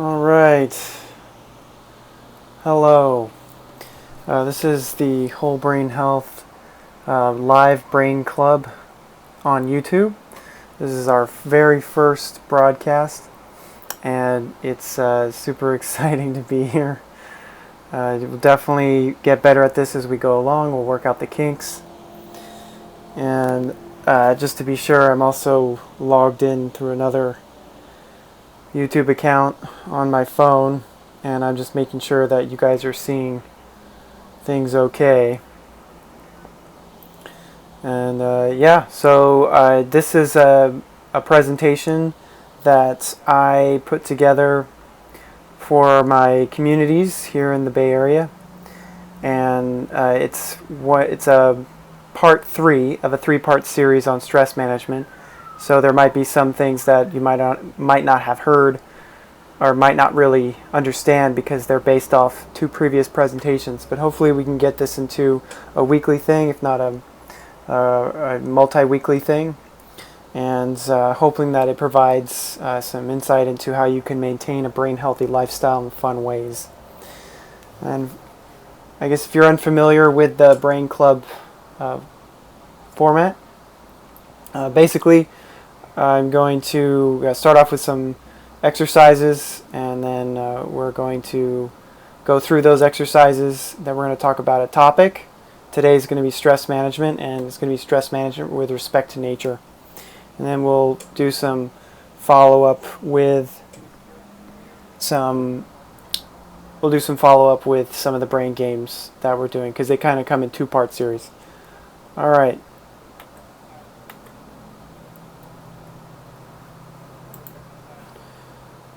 All right. Hello. This is the Whole Brain Health Live Brain Club on YouTube. This is our very first broadcast, and it's super exciting to be here. We'll definitely get better at this as we go along. We'll work out the kinks. And just to be sure, I'm also logged in through another YouTube account on my phone, and I'm just making sure that you guys are seeing things okay. And yeah, so this is a presentation that I put together for my communities here in the Bay Area, and it's a part 3 of a 3-part series on stress management. So there might be some things that you might not have heard or might not really understand because they're based off 2 previous presentations. But hopefully we can get this into a weekly thing, if not a multi-weekly thing, and hoping that it provides some insight into how you can maintain a brain-healthy lifestyle in fun ways. And I guess if you're unfamiliar with the Brain Club format, basically I'm going to start off with some exercises, and then we're going to go through those exercises. Then we're going to talk about a topic. Today is going to be stress management, and it's going to be stress management with respect to nature. And then we'll do some follow-up with some of the brain games that we're doing, because they kind of come in 2-part series. All right.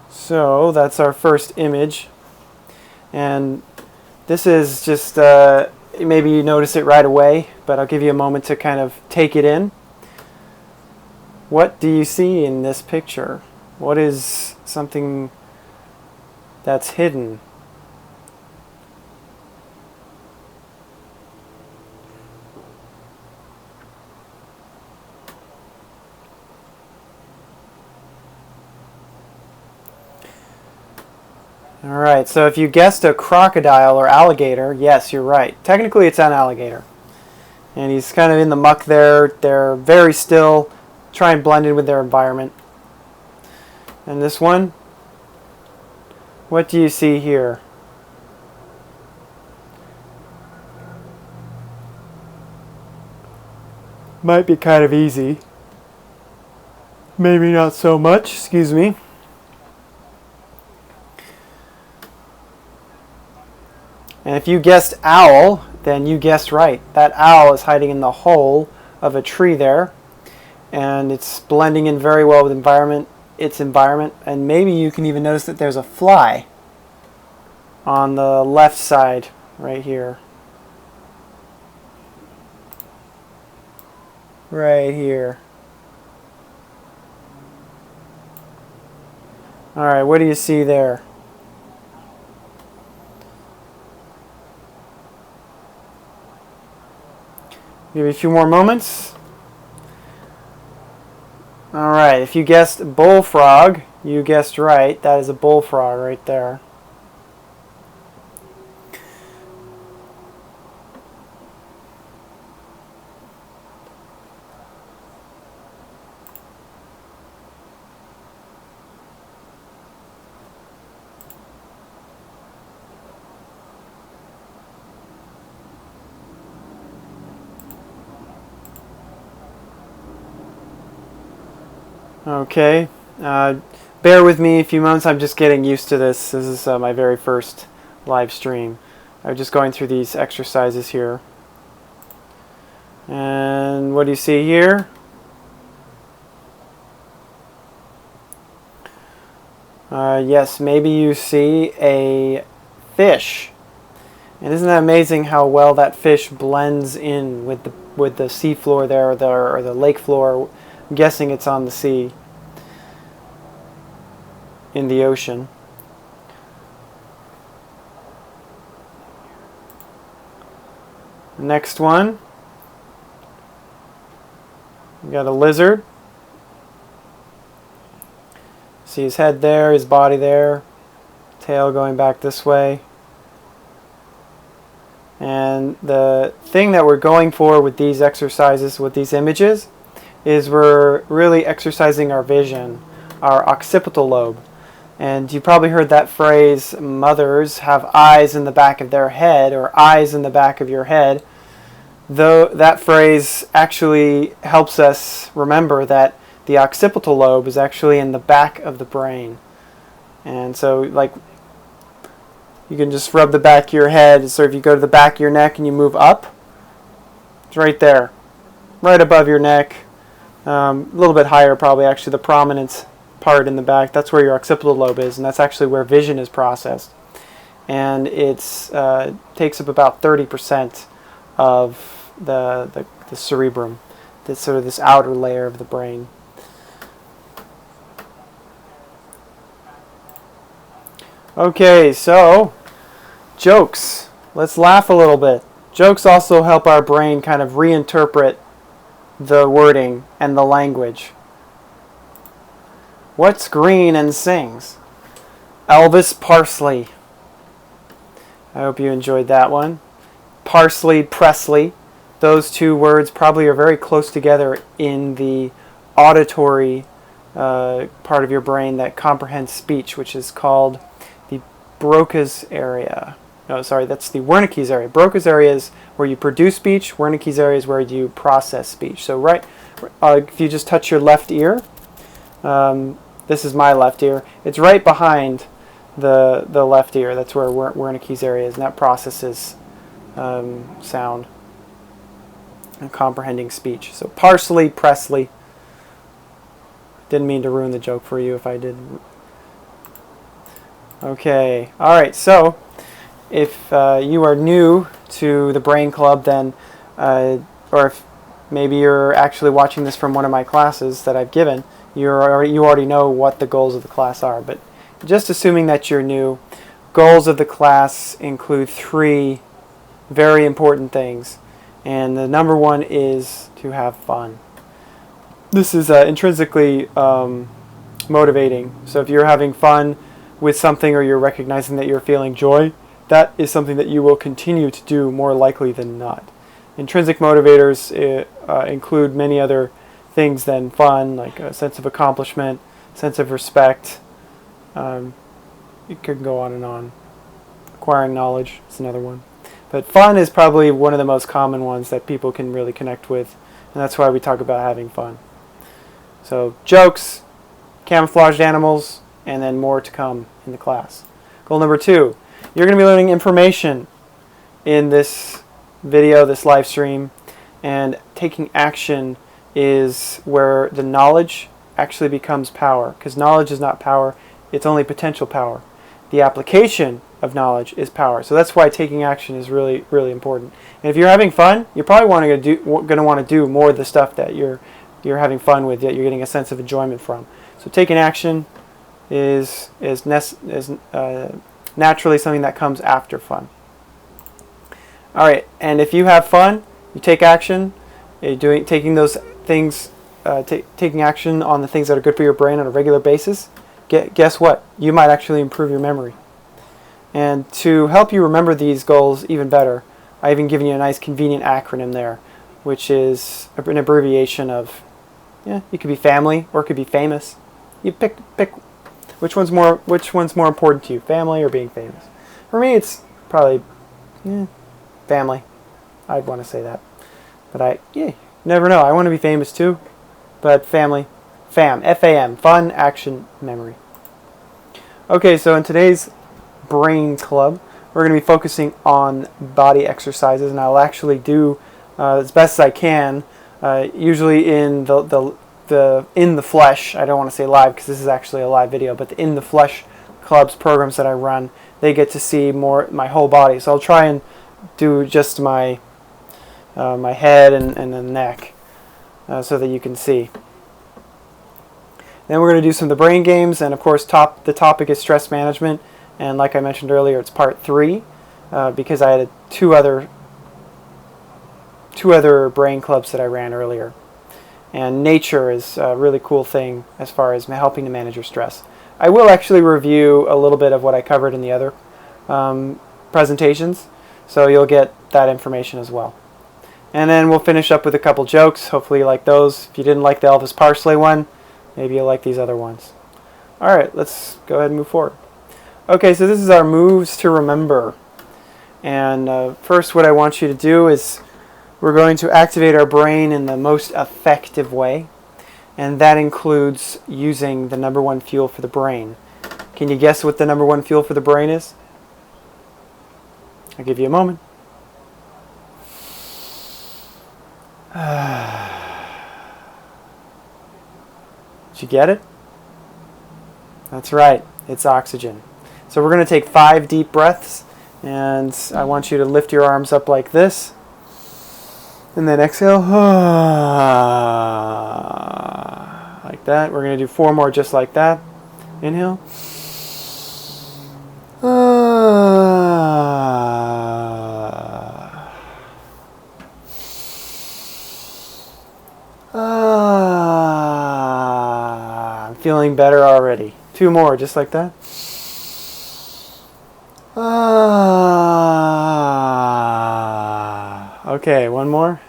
So that's our first image, and this is just, maybe you notice it right away, but I'll give you a moment to kind of take it in. What do you see in this picture? What is something that's hidden? Alright, so if you guessed a crocodile or alligator, yes, you're right. Technically it's an alligator. And he's kind of in the muck there. They're very still, try and blend in with their environment. And this one, what do you see here? Might be kind of easy. Maybe not so much, excuse me. And if you guessed owl, then you guessed right. That owl is hiding in the hole of a tree there, and it's blending in very well with its environment. And maybe you can even notice that there's a fly on the left side right here. Right here. All right, what do you see there? Give you a few more moments. Alright, if you guessed bullfrog, you guessed right. That is a bullfrog right there. Okay, bear with me a few moments. I'm just getting used to this. This is my very first live stream. I'm just going through these exercises here. And what do you see here? Yes, maybe you see a fish. And isn't that amazing how well that fish blends in with the sea floor there, or the lake floor? I'm guessing it's on the sea, in the ocean. Next one. We got a lizard. See his head there, his body there. tail going back this way. And the thing that we're going for with these exercises, with these images, is we're really exercising our vision, our occipital lobe. And you probably heard that phrase, mothers have eyes in the back of their head, or eyes in the back of your head. Though that phrase actually helps us remember that the occipital lobe is actually in the back of the brain. And so, like, you can just rub the back of your head. So if you go to the back of your neck and you move up, it's right there, right above your neck. A little bit higher probably, actually, the prominent part in the back. That's where your occipital lobe is, and that's actually where vision is processed. And it's takes up about 30% of the cerebrum, this sort of this outer layer of the brain. Okay, so jokes. Let's laugh a little bit. Jokes also help our brain kind of reinterpret the wording and the language. What's green and sings? Elvis Parsley. I hope you enjoyed that one. Parsley, Presley. Those two words probably are very close together in the auditory part of your brain that comprehends speech, which is called the Broca's area. No, sorry, that's the Wernicke's area. Broca's area is where you produce speech. Wernicke's area is where you process speech. So right, if you just touch your left ear, this is my left ear. It's right behind the left ear. That's where Wernicke's area is, and that processes sound and comprehending speech. So Parsley, Presley. Didn't mean to ruin the joke for you if I did. Okay, all right, so if you are new to the Brain Club, then, or if maybe you're actually watching this from one of my classes that I've given, you already know what the goals of the class are. But just assuming that you're new, goals of the class include 3 very important things. And the number one is to have fun. This is intrinsically motivating. So if you're having fun with something, or you're recognizing that you're feeling joy, that is something that you will continue to do more likely than not. Intrinsic motivators include many other things than fun, like a sense of accomplishment, sense of respect. It could go on and on. Acquiring knowledge is another one. But fun is probably one of the most common ones that people can really connect with, and that's why we talk about having fun. So jokes, camouflaged animals, and then more to come in the class. Goal number 2, you're going to be learning information in this video, this live stream, and taking action is where the knowledge actually becomes power, because knowledge is not power, it's only potential power. The application of knowledge is power. So that's why taking action is really, really important. And if you're having fun, you're probably going to want to do more of the stuff that you're having fun with, that you're getting a sense of enjoyment from. So taking action is naturally something that comes after fun. All right, and if you have fun, you take action. You're taking those things, taking action on the things that are good for your brain on a regular basis. Guess what? You might actually improve your memory. And to help you remember these goals even better, I even given you a nice convenient acronym there, which is an abbreviation of, it could be family or it could be famous. You pick which one's more important to you, family or being famous. For me, it's probably family. I'd want to say that, but never know. I want to be famous too, but family, FAM, fun, action, memory. Okay, so in today's Brain Club, we're going to be focusing on body exercises, and I'll actually do as best as I can, usually in the in the flesh. I don't want to say live because this is actually a live video, but the in the flesh clubs programs that I run, they get to see more my whole body. So I'll try and do just my my head and the neck, so that you can see. Then we're going to do some of the brain games, and of course the topic is stress management. And like I mentioned earlier, it's part 3 because I had two other brain clubs that I ran earlier. And nature is a really cool thing as far as helping to manage your stress. I will actually review a little bit of what I covered in the other presentations, so you'll get that information as well. And then we'll finish up with a couple jokes. Hopefully you like those. If you didn't like the Elvis Parsley one, maybe you'll like these other ones. Alright, let's go ahead and move forward. Okay, so this is our moves to remember. And first what I want you to do is we're going to activate our brain in the most effective way. And that includes using the number one fuel for the brain. Can you guess what the number one fuel for the brain is? I'll give you a moment. Did you get it? That's right, it's oxygen. So we're going to take 5 deep breaths, and I want you to lift your arms up like this, and then exhale. Like that. We're going to do 4 more just like that. Inhale. I'm feeling better already. 2 more just like that. Okay, 1 more.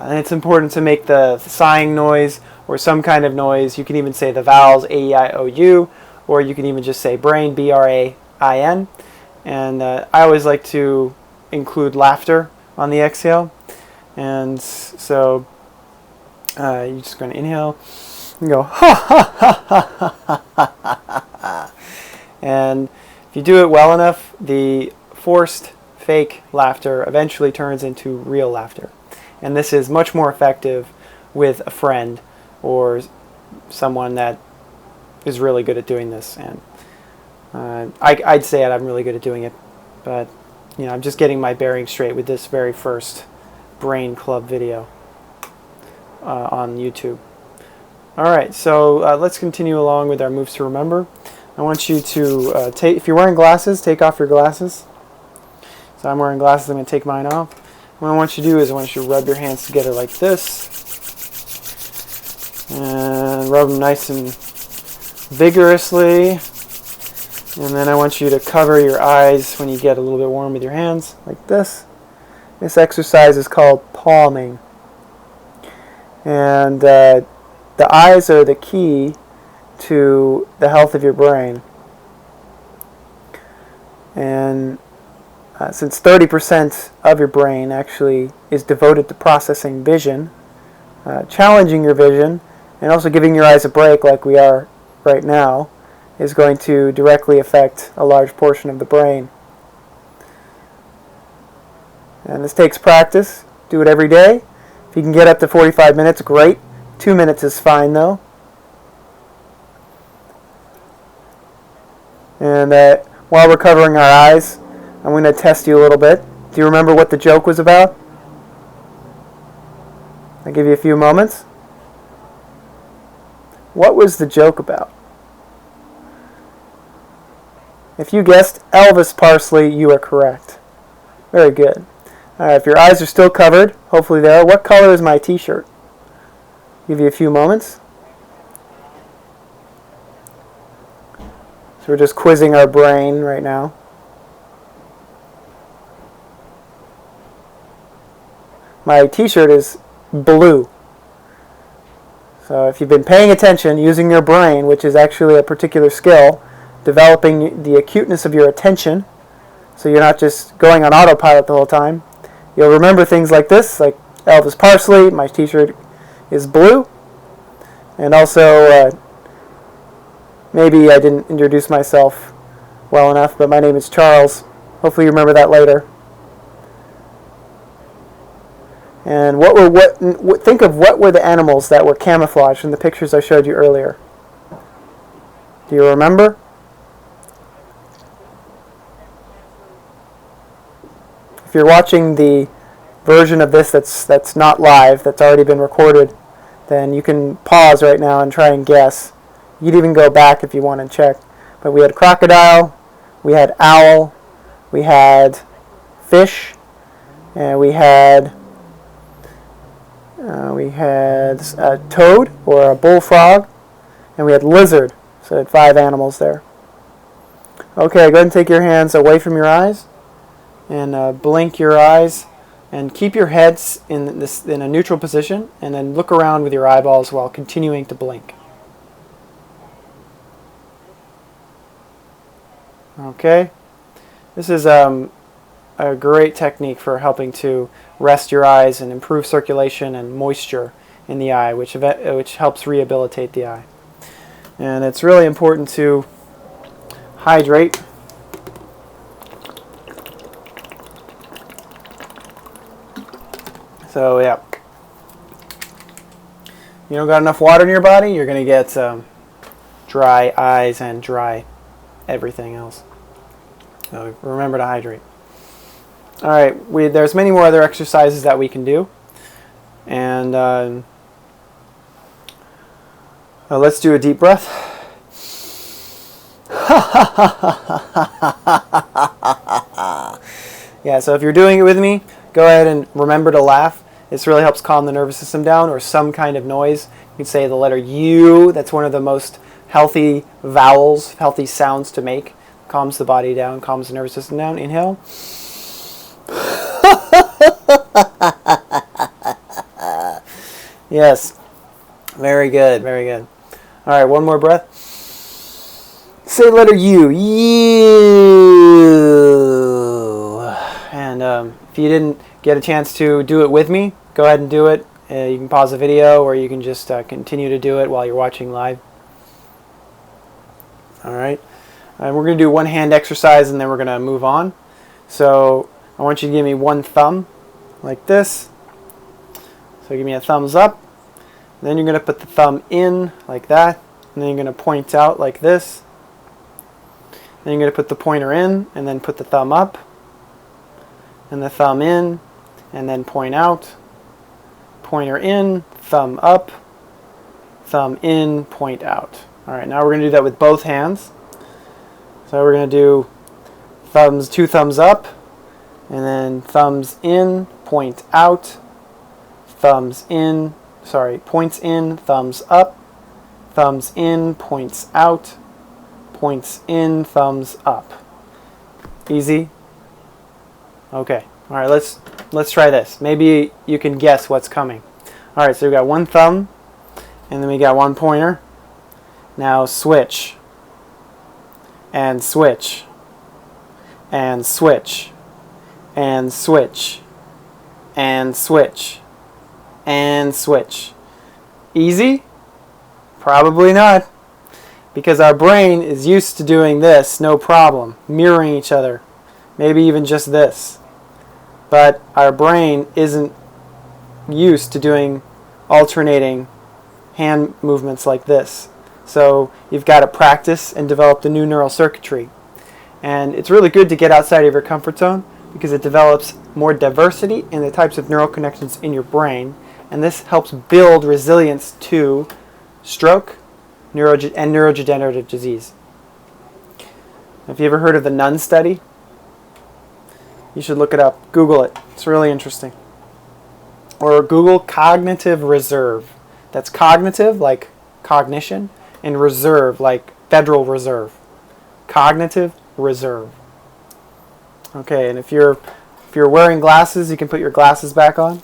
And it's important to make the sighing noise or some kind of noise. You can even say the vowels A-E-I-O-U, or you can even just say brain, B-R-A-I-N. And I always like to include laughter on the exhale. And so you're just going to inhale and go ha ha ha ha ha ha ha. And if you do it well enough, the forced fake laughter eventually turns into real laughter. And this is much more effective with a friend or someone that is really good at doing this. And I'd say I'm really good at doing it, but you know, I'm just getting my bearings straight with this very first Brain Club video on YouTube. Alright, so let's continue along with our moves to remember. I want you to take, if you're wearing glasses, take off your glasses. So I'm wearing glasses, I'm going to take mine off. What I want you to do is I want you to rub your hands together like this. And rub them nice and vigorously. And then I want you to cover your eyes when you get a little bit warm with your hands, like this. This exercise is called palming. And the eyes are the key to the health of your brain. And since 30% of your brain actually is devoted to processing vision, challenging your vision, and also giving your eyes a break like we are right now, is going to directly affect a large portion of the brain. And this takes practice. Do it every day. If you can get up to 45 minutes, great. 2 minutes is fine though. And while we're covering our eyes, I'm going to test you a little bit. Do you remember what the joke was about? I'll give you a few moments. What was the joke about? If you guessed Elvis Parsley, you are correct. Very good. Alright, if your eyes are still covered, hopefully they are. What color is my t-shirt? Give you a few moments. So we're just quizzing our brain right now. My t-shirt is blue. So if you've been paying attention, using your brain, which is actually a particular skill, developing the acuteness of your attention, so you're not just going on autopilot the whole time, you'll remember things like this, like Elvis Parsley, my t-shirt is blue, and also maybe I didn't introduce myself well enough, but my name is Charles. Hopefully you remember that later. And think of what were the animals that were camouflaged in the pictures I showed you earlier. Do you remember? If you're watching the version of this that's not live, that's already been recorded, then you can pause right now and try and guess. You'd even go back if you want to check. But we had crocodile, we had owl, we had fish, and we had We had a toad, or a bullfrog, and we had lizard. So we had 5 animals there. Okay, go ahead and take your hands away from your eyes, and blink your eyes, and keep your heads in a neutral position, and then look around with your eyeballs while continuing to blink. Okay, this is a great technique for helping to rest your eyes and improve circulation and moisture in the eye, which helps rehabilitate the eye. And it's really important to hydrate. So yeah, you don't got enough water in your body, you're going to get dry eyes and dry everything else. So remember to hydrate. All right, there's many more other exercises that we can do, and let's do a deep breath. Yeah, so if you're doing it with me, go ahead and remember to laugh. This really helps calm the nervous system down, or some kind of noise. You can say the letter U. That's one of the most healthy vowels, healthy sounds to make. Calms the body down, calms the nervous system down. Inhale. Yes. Very good, very good. All right, one more breath. Say the letter U. U. And if you didn't get a chance to do it with me, go ahead and do it. You can pause the video, or you can just continue to do it while you're watching live. All right. And we're going to do one hand exercise, and then we're going to move on. So I want you to give me one thumb like this. So give me a thumbs up. Then you're going to put the thumb in like that. And then you're going to point out like this. Then you're going to put the pointer in, and then put the thumb up. And the thumb in, and then point out. Pointer in, thumb up. Thumb in, point out. All right, now we're going to do that with both hands. So we're going to do two thumbs up, and then thumbs in, point out, points in, thumbs up, thumbs in, points out, points in, thumbs up. Easy? Okay. All right, let's try this. Maybe you can guess what's coming. All right, so we got one thumb, and then we got one pointer. Now switch. And switch, and switch, and switch, and switch, and switch. Easy? Probably not, because our brain is used to doing this, no problem, mirroring each other, maybe even just this. But our brain isn't used to doing alternating hand movements like this. So you've got to practice and develop the new neural circuitry. And it's really good to get outside of your comfort zone, because it develops more diversity in the types of neural connections in your brain. And this helps build resilience to stroke and neurodegenerative disease. Have you ever heard of the Nun study? You should look it up. Google it. It's really interesting. Or Google cognitive reserve. That's cognitive, like cognition, and reserve, like Federal Reserve. Cognitive reserve. Okay, and if you're wearing glasses, you can put your glasses back on.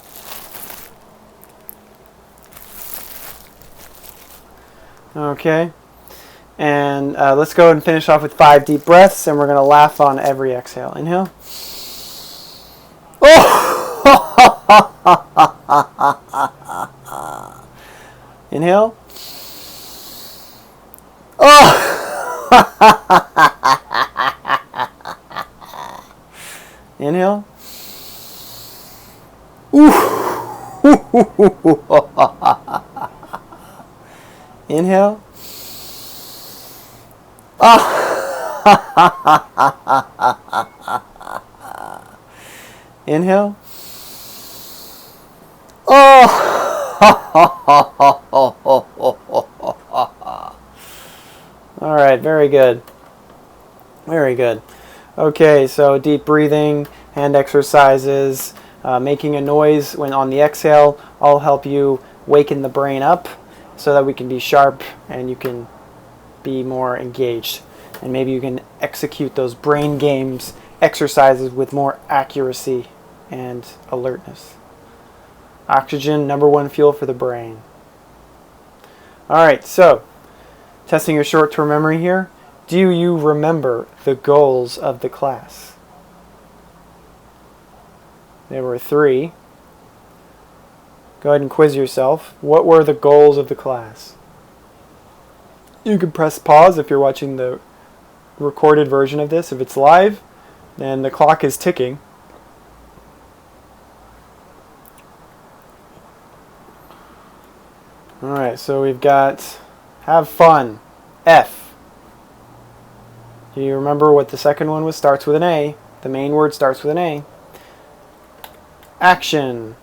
Okay, and let's go and finish off with 5 deep breaths, and we're going to laugh on every exhale. Inhale. Oh! Inhale. Oh! Inhale. Ooh. Inhale. Ah. Inhale. Oh. All right, very good. Very good. Okay, so deep breathing, hand exercises, Making a noise when on the exhale will help you waken the brain up so that we can be sharp and you can be more engaged. And maybe you can execute those brain games exercises with more accuracy and alertness. Oxygen, number one fuel for the brain. Alright, so testing your short-term memory here. Do you remember the goals of the class? There were 3. Go ahead and quiz yourself. What were the goals of the class? You can press pause if you're watching the recorded version of this. If it's live, then the clock is ticking. Alright, so we've got have fun. F. Do you remember what the second one was? Starts with an A. The main word starts with an A. Action.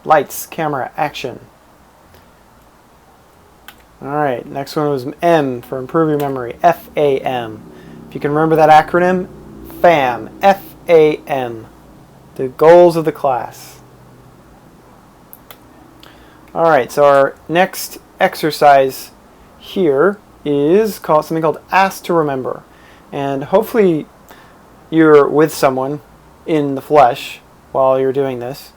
Lights, camera, action. Alright, next one was M for improve your memory. F-A-M. If you can remember that acronym, FAM. F-A-M. The goals of the class. Alright, so our next exercise here is something called Ask to Remember. And hopefully you're with someone in the flesh while you're doing this.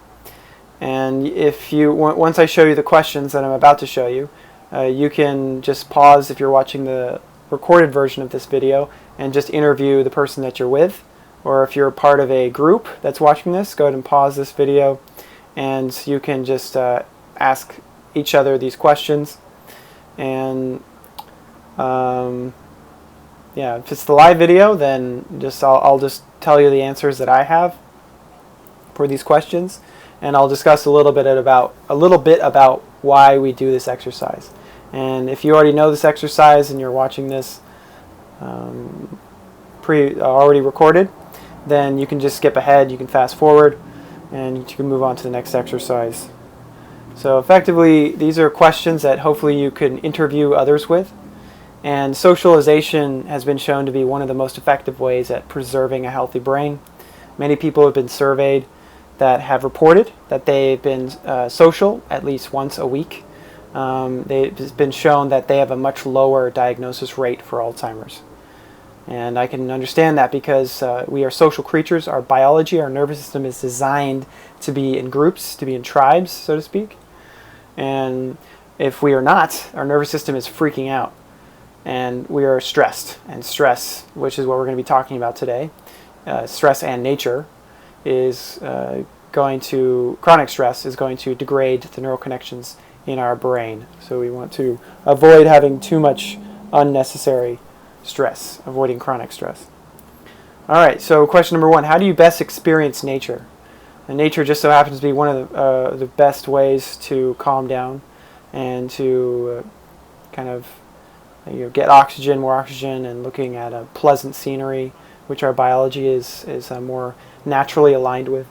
And if you once I show you the questions that I'm about to show you, you can just pause if you're watching the recorded version of this video and just interview the person that you're with. Or if you're part of a group that's watching this, go ahead and pause this video and you can just ask each other these questions. And yeah, if it's the live video, then I'll just tell you the answers that I have for these questions, and I'll discuss a little bit about why we do this exercise. And if you already know this exercise and you're watching this already recorded, then you can just skip ahead, you can fast forward, and you can move on to the next exercise. So effectively, these are questions that hopefully you can interview others with. And socialization has been shown to be one of the most effective ways at preserving a healthy brain. Many people have been surveyed that have reported that they've been social at least once a week. It's been shown that they have a much lower diagnosis rate for Alzheimer's. And I can understand that because we are social creatures. Our biology, our nervous system is designed to be in groups, to be in tribes, so to speak. And if we are not, our nervous system is freaking out. And we are stressed. And stress, which is what we're going to be talking about today, stress and nature, is chronic stress is going to degrade the neural connections in our brain. So we want to avoid having too much unnecessary stress, avoiding chronic stress. Alright, so question number 1, how do you best experience nature? And nature just so happens to be one of the best ways to calm down and to kind of get more oxygen, and looking at a pleasant scenery, which our biology is more naturally aligned with.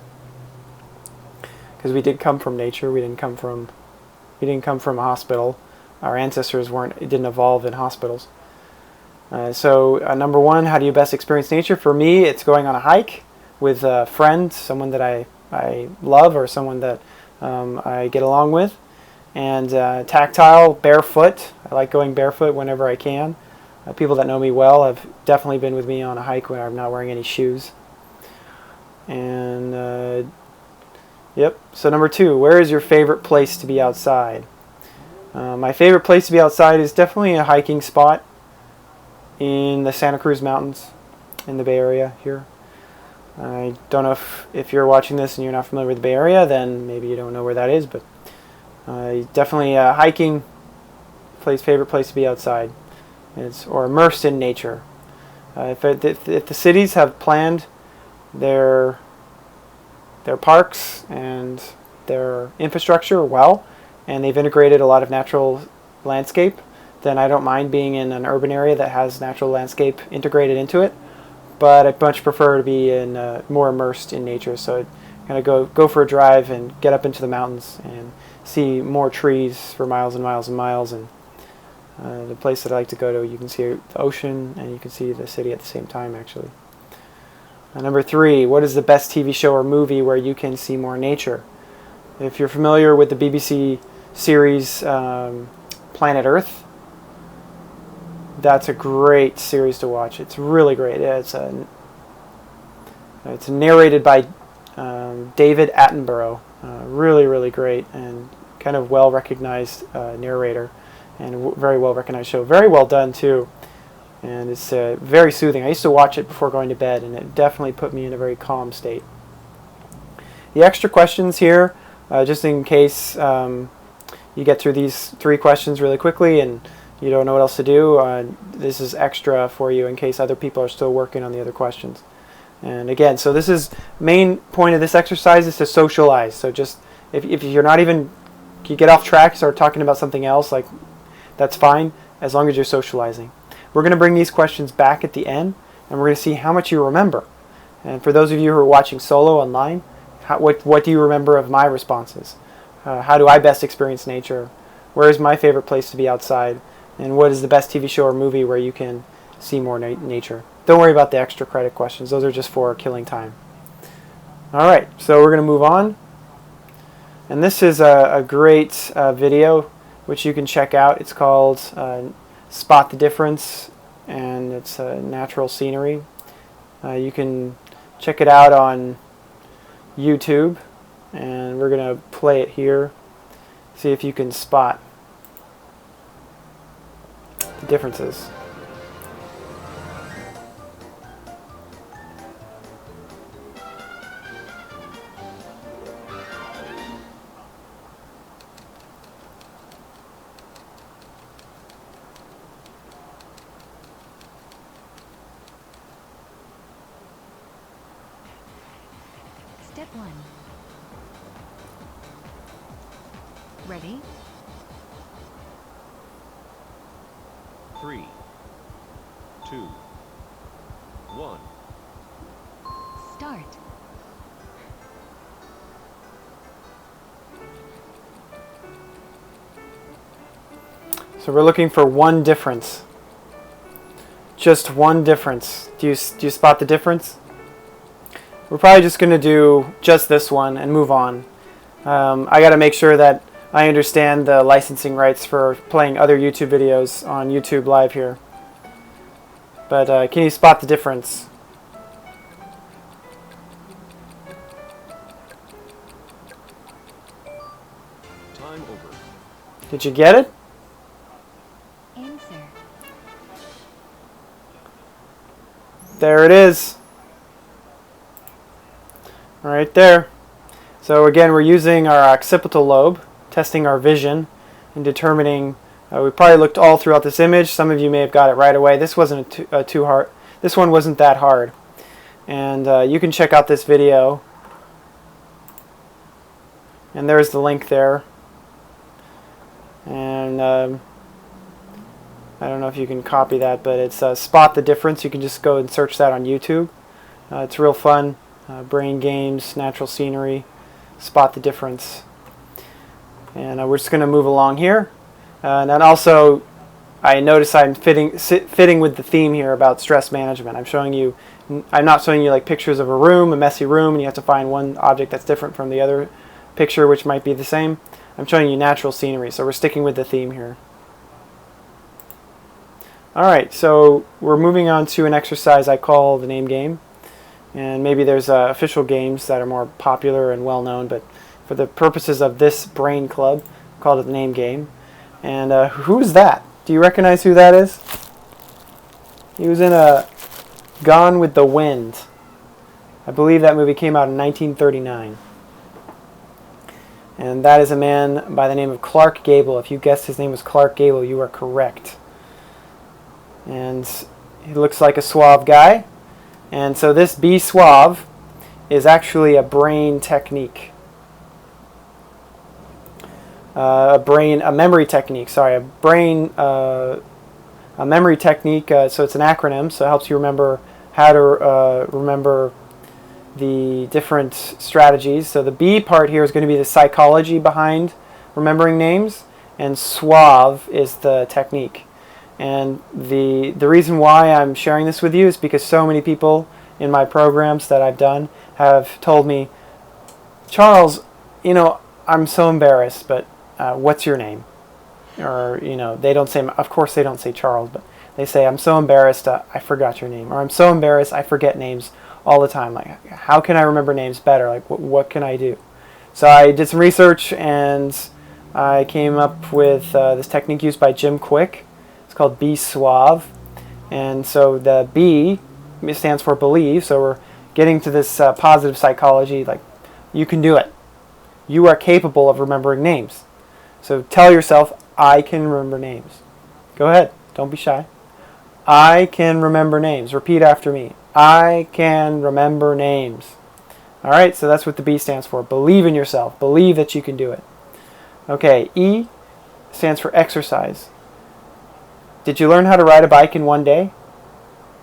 Because we did come from nature, we didn't come from a hospital. Our ancestors didn't evolve in hospitals. So number 1, how do you best experience nature? For me, it's going on a hike with a friend, someone that I love, or someone that I get along with. And tactile, barefoot. I like going barefoot whenever I can. People that know me well have definitely been with me on a hike when I'm not wearing any shoes. And yep. So number 2, where is your favorite place to be outside? My favorite place to be outside is definitely a hiking spot in the Santa Cruz Mountains in the Bay Area here. I don't know if you're watching this and you're not familiar with the Bay Area, then maybe you don't know where that is, but definitely a hiking favorite place to be outside, or immersed in nature. If the cities have planned their parks and their infrastructure well, and they've integrated a lot of natural landscape, then I don't mind being in an urban area that has natural landscape integrated into it. But I'd much prefer to be more immersed in nature. So I'd kind of go for a drive and get up into the mountains and see more trees for miles and miles and miles. And the place that I like to go to, you can see the ocean and you can see the city at the same time, actually. Number 3, what is the best TV show or movie where you can see more nature? If you're familiar with the BBC series Planet Earth, that's a great series to watch. It's really great. It's narrated by David Attenborough. Really, really great and kind of well-recognized narrator, and very well-recognized show. Very well done too, and it's very soothing. I used to watch it before going to bed, and it definitely put me in a very calm state. The extra questions here, just in case you get through these 3 questions really quickly and you don't know what else to do, this is extra for you in case other people are still working on the other questions. And again, so this is main point of this exercise is to socialize. So just if you're not even, you get off track, start talking about something else, like that's fine as long as you're socializing. We're going to bring these questions back at the end, and we're going to see how much you remember. And for those of you who are watching solo online, what do you remember of my responses? How do I best experience nature? Where is my favorite place to be outside? And what is the best TV show or movie where you can see more nature? Don't worry about the extra credit questions. Those are just for killing time. All right, so we're going to move on. And this is a great video which you can check out. It's called Spot the Difference, and it's natural scenery. You can check it out on YouTube, and we're going to play it here. See if you can spot the differences. Step 1. Ready? 3, 2, 1. Start. So we're looking for one difference. Just one difference. Do you spot the difference? We're probably just going to do just this one and move on. I got to make sure that I understand the licensing rights for playing other YouTube videos on YouTube Live here. But can you spot the difference? Time over. Did you get it? Answer. There it is. Right there. So again, we're using our occipital lobe, testing our vision, and determining. We probably looked all throughout this image. Some of you may have got it right away. This wasn't too hard. This one wasn't that hard. And you can check out this video. And there's the link there. And I don't know if you can copy that, but it's Spot the Difference. You can just go and search that on YouTube. It's real fun. Brain games, natural scenery, spot the difference. And we're just going to move along here. And then also, I notice I'm fitting with the theme here about stress management. I'm not showing you like pictures of a room, a messy room, and you have to find one object that's different from the other picture, which might be the same. I'm showing you natural scenery, so we're sticking with the theme here. Alright, so we're moving on to an exercise I call the name game. And maybe there's official games that are more popular and well known, but for the purposes of this brain club, I called it the name game. And who's that? Do you recognize who that is? He was in Gone with the Wind. I believe that movie came out in 1939. And that is a man by the name of Clark Gable. If you guessed his name was Clark Gable, you are correct. And he looks like a suave guy. And so this Be Suave is actually a brain technique. A memory technique, sorry. A memory technique, so it's an acronym, so it helps you remember how to remember the different strategies. So the B part here is going to be the psychology behind remembering names, and suave is the technique. And the reason why I'm sharing this with you is because so many people in my programs that I've done have told me, Charles, I'm so embarrassed, but what's your name? Or, they don't say, of course they don't say Charles, but they say, I'm so embarrassed, I forgot your name. Or I'm so embarrassed, I forget names all the time. Like, how can I remember names better? Like, what can I do? So I did some research, and I came up with this technique used by Jim Quick. It's called Be Suave. And so the B stands for believe. So we're getting to this positive psychology, like, you can do it. You are capable of remembering names. So tell yourself, I can remember names. Go ahead. Don't be shy. I can remember names. Repeat after me. I can remember names. All right, so that's what the B stands for. Believe in yourself. Believe that you can do it. Okay, E stands for exercise. Did you learn how to ride a bike in one day?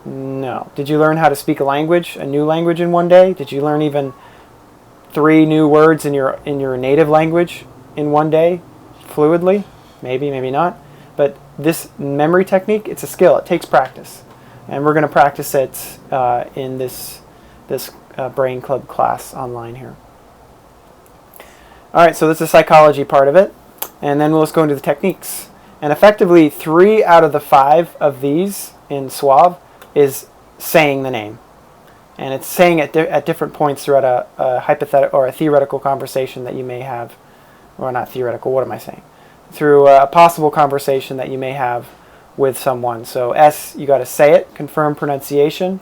No. Did you learn how to speak a language, a new language in one day? Did you learn even 3 new words in your native language in one day, fluidly? Maybe, maybe not. But this memory technique, it's a skill. It takes practice. And we're going to practice it in this Brain Club class online here. All right, so that's the psychology part of it. And then let's go into the techniques. And effectively, 3 out of the 5 of these in Suave is saying the name. And it's saying it at different points throughout a hypothetical or a theoretical conversation that you may have. Or not theoretical, what am I saying? Through a possible conversation that you may have with someone. So S, you got to say it, confirm pronunciation.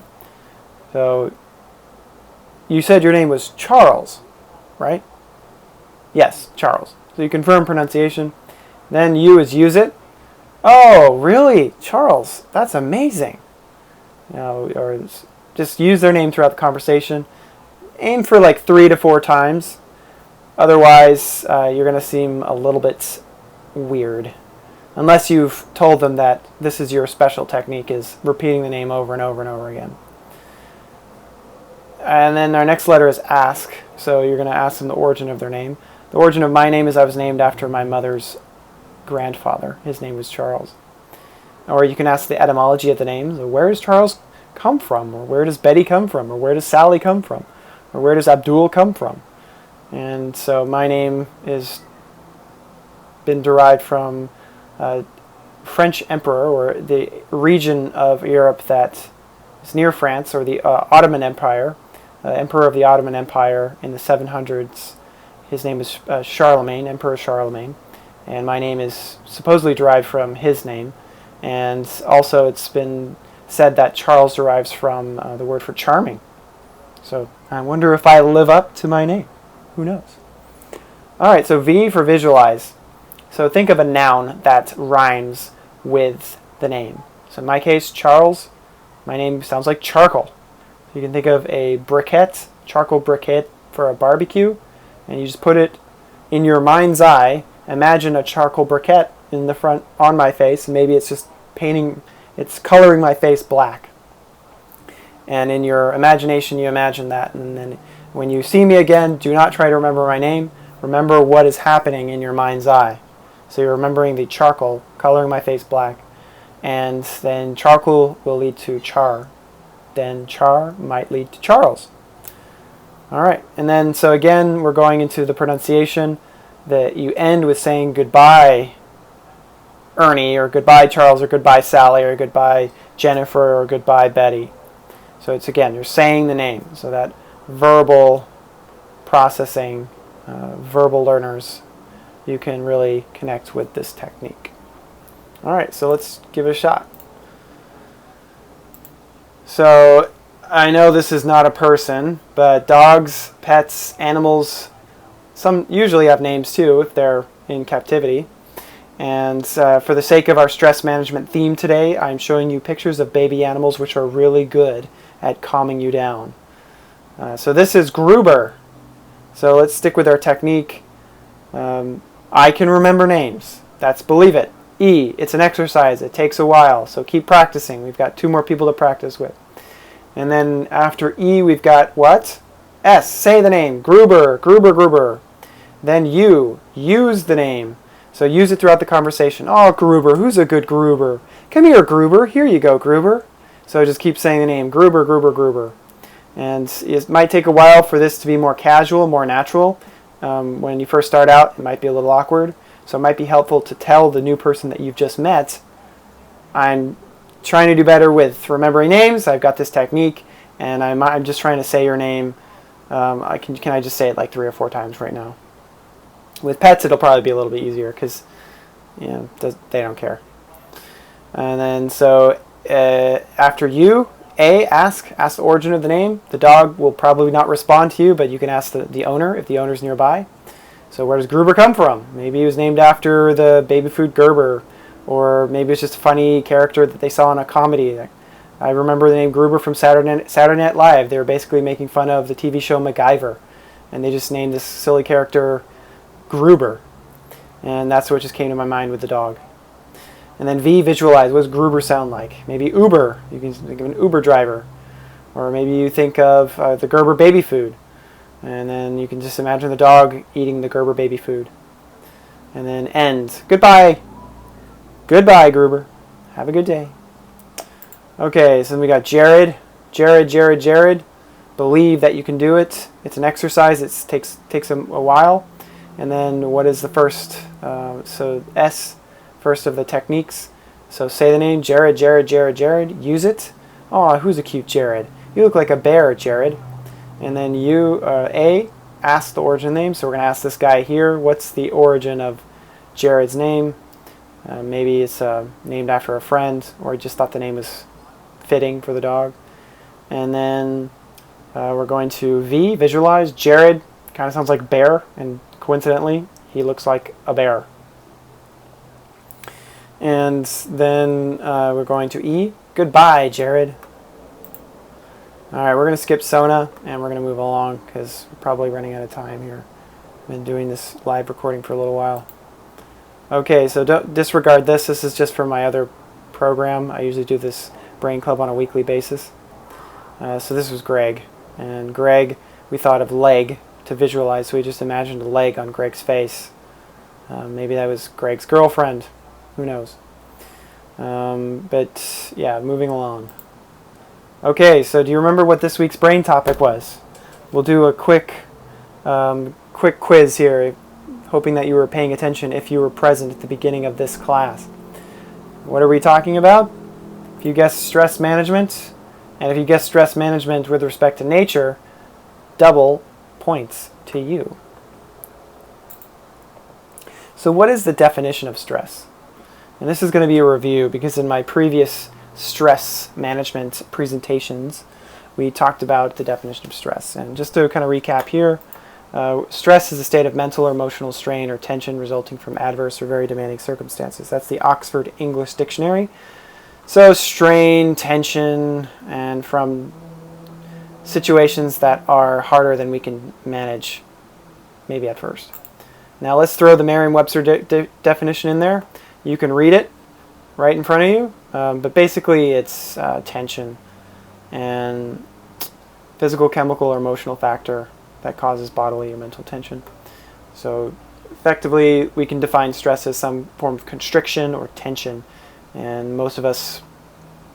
So you said your name was Charles, right? Yes, Charles. So you confirm pronunciation. Then U is use it. Oh, really? Charles, that's amazing. Or just use their name throughout the conversation. Aim for like 3 to 4 times. Otherwise, you're going to seem a little bit weird. Unless you've told them that this is your special technique, is repeating the name over and over and over again. And then our next letter is ask. So you're going to ask them the origin of their name. The origin of my name is I was named after my mother's grandfather. His name was Charles. Or you can ask the etymology of the name. So where does Charles come from? Or where does Betty come from? Or where does Sally come from? Or where does Abdul come from? And so my name is been derived from a French emperor, or the region of Europe that is near France, or the Ottoman Empire, emperor of the Ottoman Empire in the 700s. His name is Charlemagne, Emperor Charlemagne, and my name is supposedly derived from his name. And also it's been said that Charles derives from the word for charming. So I wonder if I live up to my name. Who knows? All right, so V for visualize. So think of a noun that rhymes with the name. So in my case, Charles, my name sounds like charcoal. So you can think of a briquette, charcoal briquette for a barbecue, and you just put it in your mind's eye. Imagine a charcoal briquette in the front on my face, and maybe it's just it's coloring my face black. And in your imagination, you imagine that, and then when you see me again, do not try to remember my name. Remember what is happening in your mind's eye. So you're remembering the charcoal coloring my face black. And then charcoal will lead to char. Then char might lead to Charles. All right. And then, so again, we're going into the pronunciation that you end with saying goodbye, Ernie, or goodbye, Charles, or goodbye, Sally, or goodbye, Jennifer, or goodbye, Betty. So it's, again, you're saying the name. So that verbal processing, verbal learners, you can really connect with this technique. All right, so let's give it a shot. So I know this is not a person, but dogs, pets, animals, some usually have names too if they're in captivity. And for the sake of our stress management theme today, I'm showing you pictures of baby animals which are really good at calming you down. So this is Gruber. So let's stick with our technique. I can remember names. That's believe it. E, it's an exercise. It takes a while, so keep practicing. We've got 2 more people to practice with. And then after E, we've got what? S, say the name. Gruber, Gruber, Gruber. Then U, use the name. So use it throughout the conversation. Oh, Gruber, who's a good Gruber? Come here, Gruber. Here you go, Gruber. So just keep saying the name. Gruber, Gruber, Gruber. And it might take a while for this to be more casual, more natural. When you first start out, it might be a little awkward. So it might be helpful to tell the new person that you've just met, I'm trying to do better with remembering names. I've got this technique, and I'm just trying to say your name. Can I just say it like 3 or 4 times right now? With pets, it'll probably be a little bit easier because they don't care. And then so after you, ask the origin of the name. The dog will probably not respond to you, but you can ask the owner if the owner's nearby. So where does Gruber come from? Maybe he was named after the baby food Gerber, or maybe it's just a funny character that they saw in a comedy. I remember the name Gruber from Saturday Night Live. They were basically making fun of the TV show MacGyver, and they just named this silly character Gruber, and that's what just came to my mind with the dog. And then V, visualize. What does Gruber sound like? Maybe Uber. You can think of an Uber driver. Or maybe you think of the Gerber baby food. And then you can just imagine the dog eating the Gerber baby food. And then end. Goodbye. Goodbye, Gruber. Have a good day. Okay, so then we got Jared. Jared. Believe that you can do it. It's an exercise. It takes a while. And then what is the first? So S. First of the techniques. So say the name, Jared. Use it. Oh, who's a cute Jared? You look like a bear, Jared. And then you, A, ask the origin name. So we're going to ask this guy here, what's the origin of Jared's name? Maybe it's named after a friend, or he just thought the name was fitting for the dog. And then we're going to V, visualize. Jared kind of sounds like bear, and coincidentally, he looks like a bear. And then we're going to E. Goodbye, Jared. All right, we're going to skip Sona, and we're going to move along because we're probably running out of time here. I've been doing this live recording for a little while. Okay, so don't disregard this. This is just for my other program. I usually do this Brain Club on a weekly basis. So this was Greg. And Greg, we thought of leg to visualize, so we just imagined a leg on Greg's face. Maybe that was Greg's girlfriend. Who knows? But yeah, moving along. Okay, so do you remember what this week's brain topic was? We'll do a quick quiz here, hoping that you were paying attention if you were present at the beginning of this class. What are we talking about? If you guessed stress management, and if you guessed stress management with respect to nature, double points to you. So what is the definition of stress? And this is going to be a review because in my previous stress management presentations, we talked about the definition of stress. And just to kind of recap here, stress is a state of mental or emotional strain or tension resulting from adverse or very demanding circumstances. That's the Oxford English Dictionary. So strain, tension, and from situations that are harder than we can manage, maybe at first. Now let's throw the Merriam-Webster definition in there. You can read it right in front of you, but basically it's tension and physical, chemical, or emotional factor that causes bodily or mental tension. So effectively, we can define stress as some form of constriction or tension, and most of us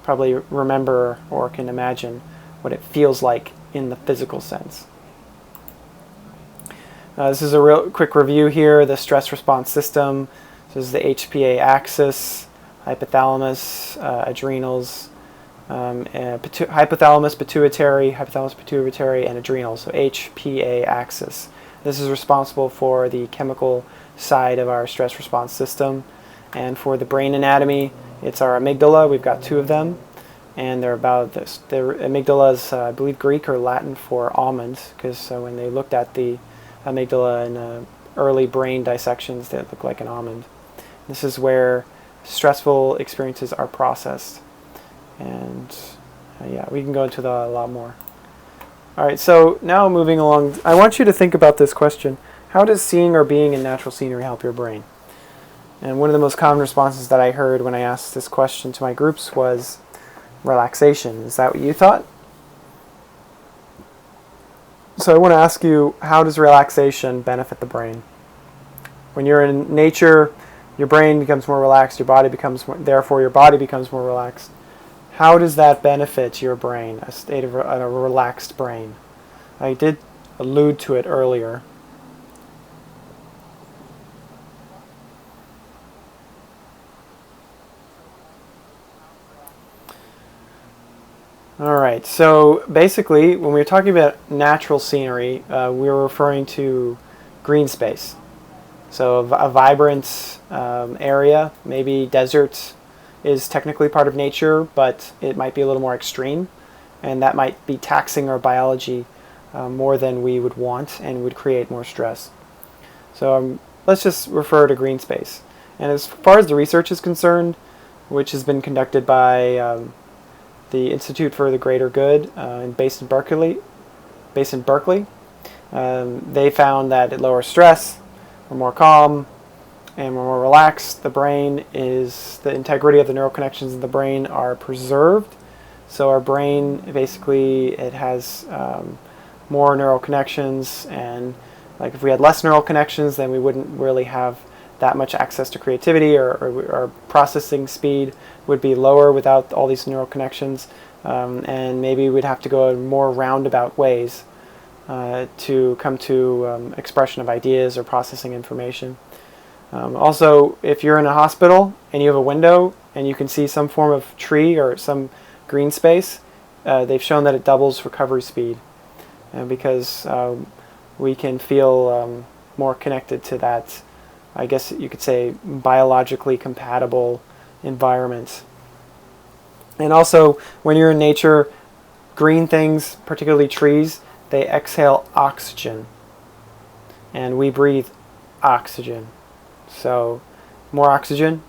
probably remember or can imagine what it feels like in the physical sense. This is a real quick review here, the stress response system. This is the HPA axis, hypothalamus, adrenals, hypothalamus, pituitary, and adrenals, so HPA axis. This is responsible for the chemical side of our stress response system. And for the brain anatomy, it's our amygdala. We've got 2 of them, and they're about this. The amygdala is, I believe, Greek or Latin for almond, because when they looked at the amygdala in early brain dissections, they look like an almond. This is where stressful experiences are processed. And yeah, we can go into that a lot more. All right, so now moving along, I want you to think about this question. How does seeing or being in natural scenery help your brain? And one of the most common responses that I heard when I asked this question to my groups was relaxation. Is that what you thought? So I want to ask you, how does relaxation benefit the brain? When you're in nature, your brain becomes more relaxed, your body becomes more, therefore your body becomes more relaxed. how does that benefit your brain, a state of a relaxed brain? I did allude to it earlier. Alright, so basically when we were talking about natural scenery, we were referring to green space. So a vibrant area, maybe deserts, is technically part of nature, but it might be a little more extreme, and that might be taxing our biology more than we would want and would create more stress. So let's just refer to green space. And as far as the research is concerned, which has been conducted by the Institute for the Greater Good based in Berkeley, they found that it lowers stress, we're more calm, and we're more relaxed. The integrity of the neural connections in the brain are preserved. So our brain, basically, it has more neural connections, and like if we had less neural connections, then we wouldn't really have that much access to creativity, or our processing speed would be lower without all these neural connections, and maybe we'd have to go in more roundabout ways to come to expression of ideas or processing information. Also, if you're in a hospital and you have a window and you can see some form of tree or some green space, they've shown that it doubles recovery speed because we can feel more connected to that, I guess you could say, biologically compatible environment. And also, when you're in nature, green things, particularly trees, they exhale oxygen, and we breathe oxygen. So, more oxygen.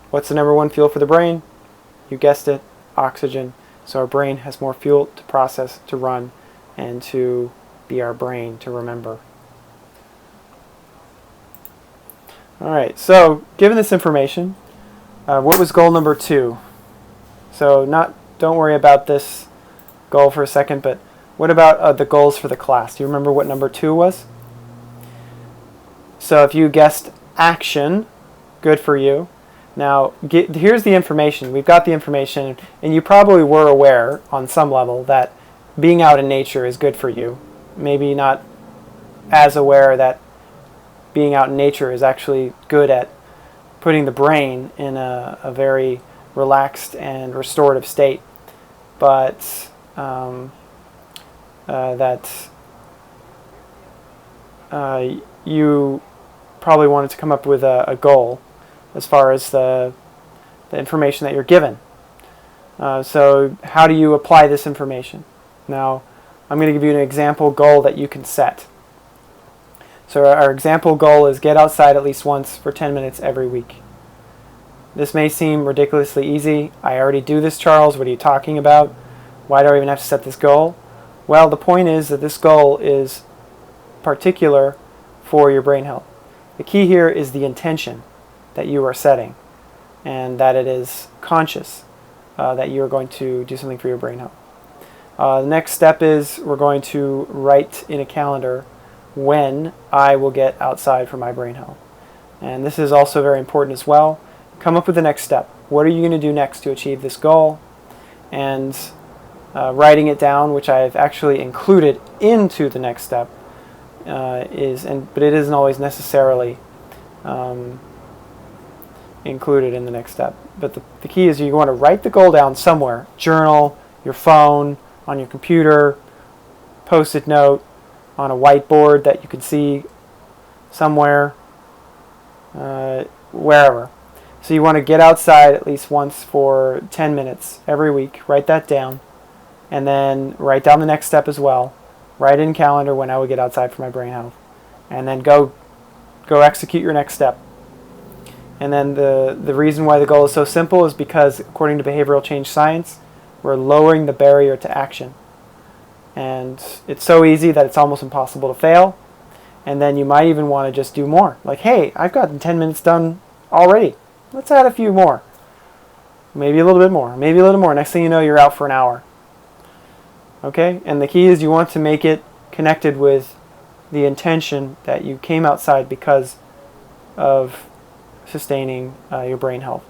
What's the number one fuel for the brain? You guessed it, oxygen. So our brain has more fuel to process, to run, and to be our brain to remember. Alright, so given this information, what was goal number 2? So don't worry about this goal for a second, but what about the goals for the class? Do you remember what number 2 was? So if you guessed action, good for you. Now, here's the information. We've got the information, and you probably were aware on some level that being out in nature is good for you. Maybe not as aware that being out in nature is actually good at putting the brain in a very relaxed and restorative state. But you probably wanted to come up with a goal as far as the information that you're given. So how do you apply this information? Now, I'm going to give you an example goal that you can set. So our example goal is get outside at least once for 10 minutes every week. This may seem ridiculously easy. I already do this, Charles. What are you talking about? Why do I even have to set this goal? Well, the point is that this goal is particular for your brain health. The key here is the intention that you are setting, and that it is conscious that you are going to do something for your brain health. The next step is we're going to write in a calendar when I will get outside for my brain health. And this is also very important as well. Come up with the next step. What are you going to do next to achieve this goal? And writing it down, which I've actually included into the next step, but it isn't always necessarily included in the next step. But the key is you want to write the goal down somewhere. Journal, your phone, on your computer, post-it note, on a whiteboard that you can see somewhere, wherever. So you want to get outside at least once for 10 minutes every week. Write that down. And then write down the next step as well. Write in calendar when I would get outside for my brain health. And then go execute your next step. And then the reason why the goal is so simple is because, according to behavioral change science, we're lowering the barrier to action. And it's so easy that it's almost impossible to fail. And then you might even want to just do more. Like, hey, I've gotten 10 minutes done already. Let's add a few more. Maybe a little bit more. Maybe a little more. Next thing you know, you're out for an hour. Okay? And the key is you want to make it connected with the intention that you came outside because of sustaining your brain health.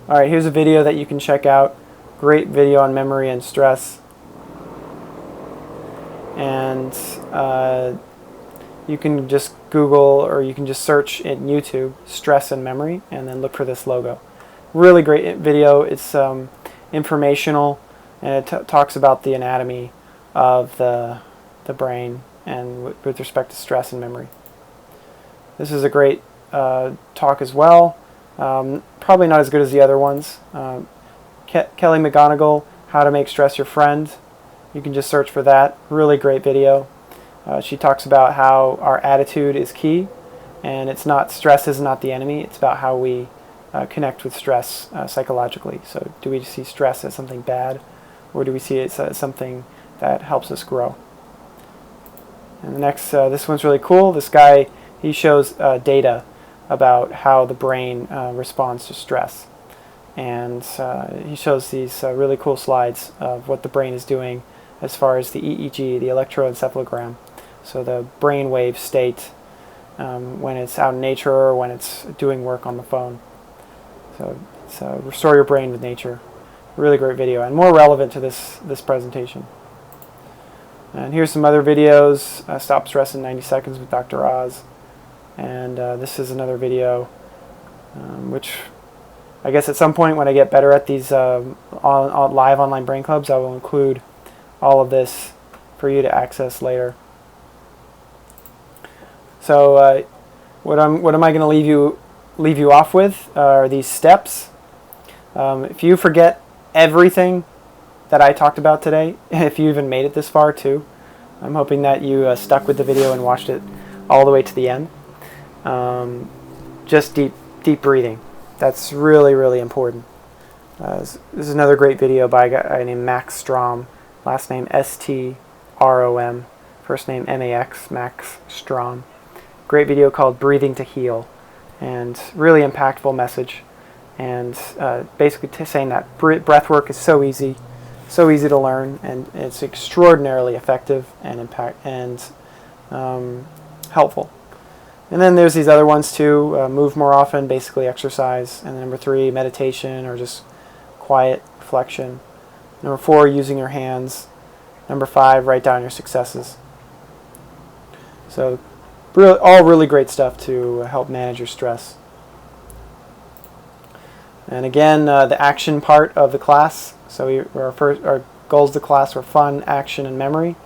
Alright, here's a video that you can check out. Great video on memory and stress. And you can just Google, or you can just search in YouTube stress and memory and then look for this logo. Really great video. It's informational, and it talks about the anatomy of the brain and with respect to stress and memory. This is a great talk as well. Probably not as good as the other ones. Kelly McGonigal, How to Make Stress Your Friend. You can just search for that. Really great video. She talks about how our attitude is key, and stress is not the enemy. It's about how we connect with stress psychologically. So do we see stress as something bad, or do we see it as something that helps us grow? And the next, this one's really cool. This guy, he shows data about how the brain responds to stress. And he shows these really cool slides of what the brain is doing as far as the EEG, the electroencephalogram. So the brainwave state when it's out in nature or when it's doing work on the phone. So it's Restore Your Brain with Nature. Really great video, and more relevant to this presentation. And here's some other videos. Stop Stress in 90 Seconds with Dr. Oz. And this is another video, which I guess at some point when I get better at these live online brain clubs, I will include all of this for you to access later. So what am I going to leave you off with are these steps. If you forget everything that I talked about today, if you even made it this far too, I'm hoping that you stuck with the video and watched it all the way to the end. Just deep breathing. That's really, really important. This is another great video by a guy named Max Strom. Last name S-T-R-O-M. First name M-A-X, Max Strom. Great video called Breathing to Heal. And really impactful message. And basically saying that breath work is so easy to learn, and it's extraordinarily effective and helpful. And then there's these other ones too. Move more often, basically exercise. And number 3, meditation or just quiet reflection. Number 4, using your hands. Number 5, write down your successes. So all really great stuff to help manage your stress. And again, the action part of the class. So our goals of the class were fun, action, and memory.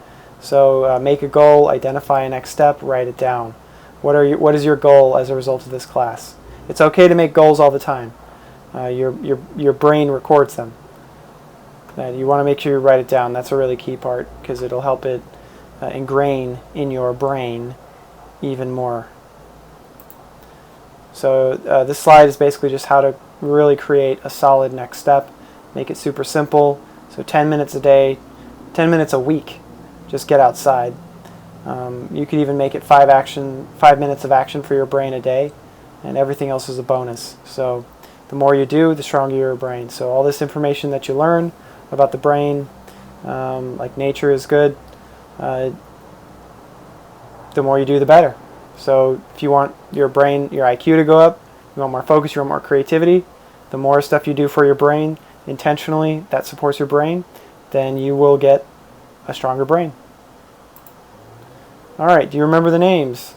So make a goal, identify a next step, write it down. What is your goal as a result of this class? It's okay to make goals all the time. Your brain records them. You want to make sure you write it down. That's a really key part, because it'll help it ingrain in your brain even more. So this slide is basically just how to really create a solid next step. Make it super simple. So 10 minutes a day, 10 minutes a week. Just get outside. You could even make it 5 minutes of action for your brain a day, and everything else is a bonus. So the more you do, the stronger your brain. So all this information that you learn about the brain, like nature is good, the more you do, the better. So if you want your brain, your IQ to go up, you want more focus, you want more creativity, the more stuff you do for your brain intentionally that supports your brain, then you will get a stronger brain. Alright, do you remember the names?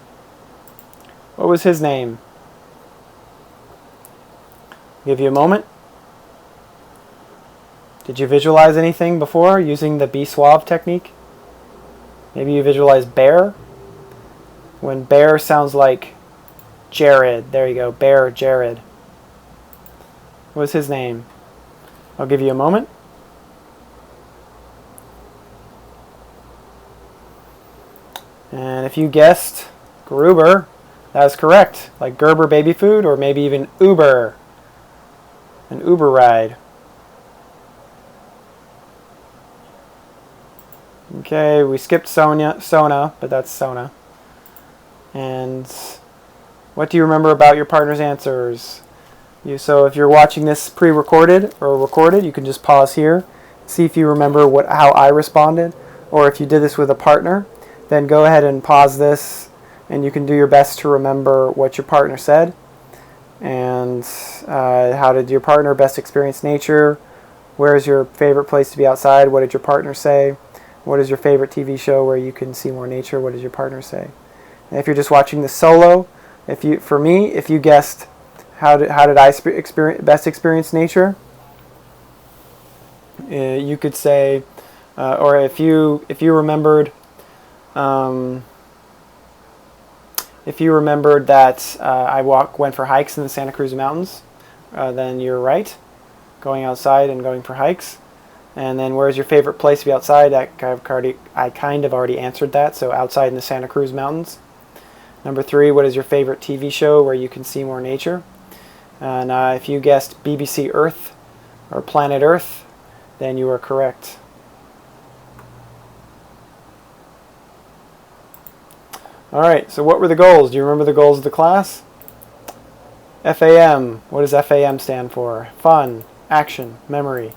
What was his name? I'll give you a moment. Did you visualize anything before using the Be Suave technique? Maybe you visualized bear. When bear sounds like Jared. There you go, Bear Jared. What was his name? I'll give you a moment. And if you guessed Gruber, that was correct. Like Gerber baby food, or maybe even Uber. An Uber ride. Okay, we skipped Sona, but that's Sona. And what do you remember about your partner's answers? So if you're watching this pre-recorded or recorded, you can just pause here, see if you remember how I responded, or if you did this with a partner, then go ahead and pause this, and you can do your best to remember what your partner said. And how did your partner best experience nature? Where is your favorite place to be outside? What did your partner say? What is your favorite TV show where you can see more nature? What does your partner say? And if you're just watching this solo, if you guessed how did I best experience nature, you could say, or if you remembered, that I went for hikes in the Santa Cruz Mountains, then you're right. Going outside and going for hikes. And then where's your favorite place to be outside? I kind of already answered that, so outside in the Santa Cruz Mountains. Number 3, what is your favorite TV show where you can see more nature? And if you guessed BBC Earth or Planet Earth, then you are correct. Alright, so what were the goals? Do you remember the goals of the class? FAM. What does FAM stand for? Fun, action, memory.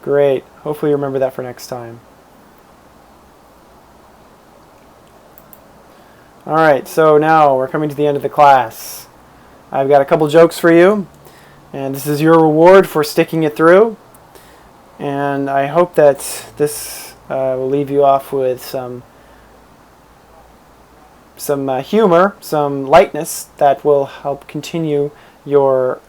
Great. Hopefully you remember that for next time. Alright, so now we're coming to the end of the class. I've got a couple jokes for you, and this is your reward for sticking it through. And I hope that this will leave you off with some humor, some lightness that will help continue your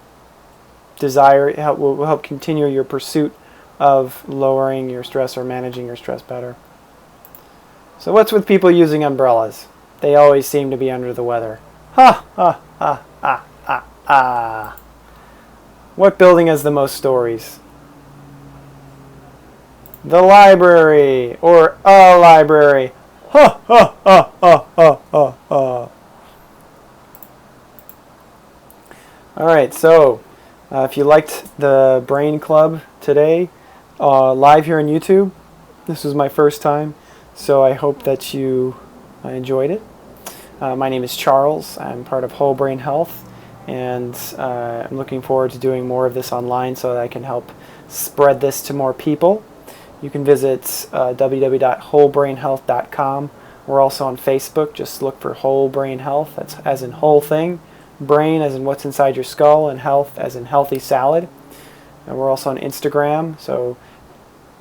desire, will help continue your pursuit of lowering your stress or managing your stress better. So what's with people using umbrellas? They always seem to be under the weather. Ha ha ha ha ha ha. What building has the most stories? The library, or a library. Ha ha ha ha ha ha ha. Alright, so if you liked the Brain Club today, live here on YouTube, this was my first time, so I hope that you enjoyed it. My name is Charles. I'm part of Whole Brain Health, and I'm looking forward to doing more of this online so that I can help spread this to more people. You can visit www.wholebrainhealth.com. We're also on Facebook. Just look for Whole Brain Health. That's as in whole thing. Brain as in what's inside your skull, and health as in healthy salad. And we're also on Instagram, so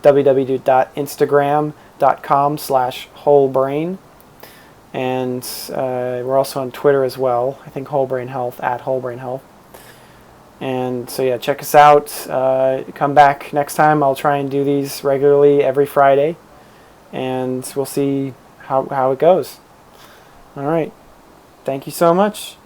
www.instagram.com/wholebrain. And we're also on Twitter as well. I think Whole Brain Health, @WholeBrainHealth. And so yeah, check us out. Come back next time. I'll try and do these regularly every Friday, and we'll see how it goes. All right. Thank you so much.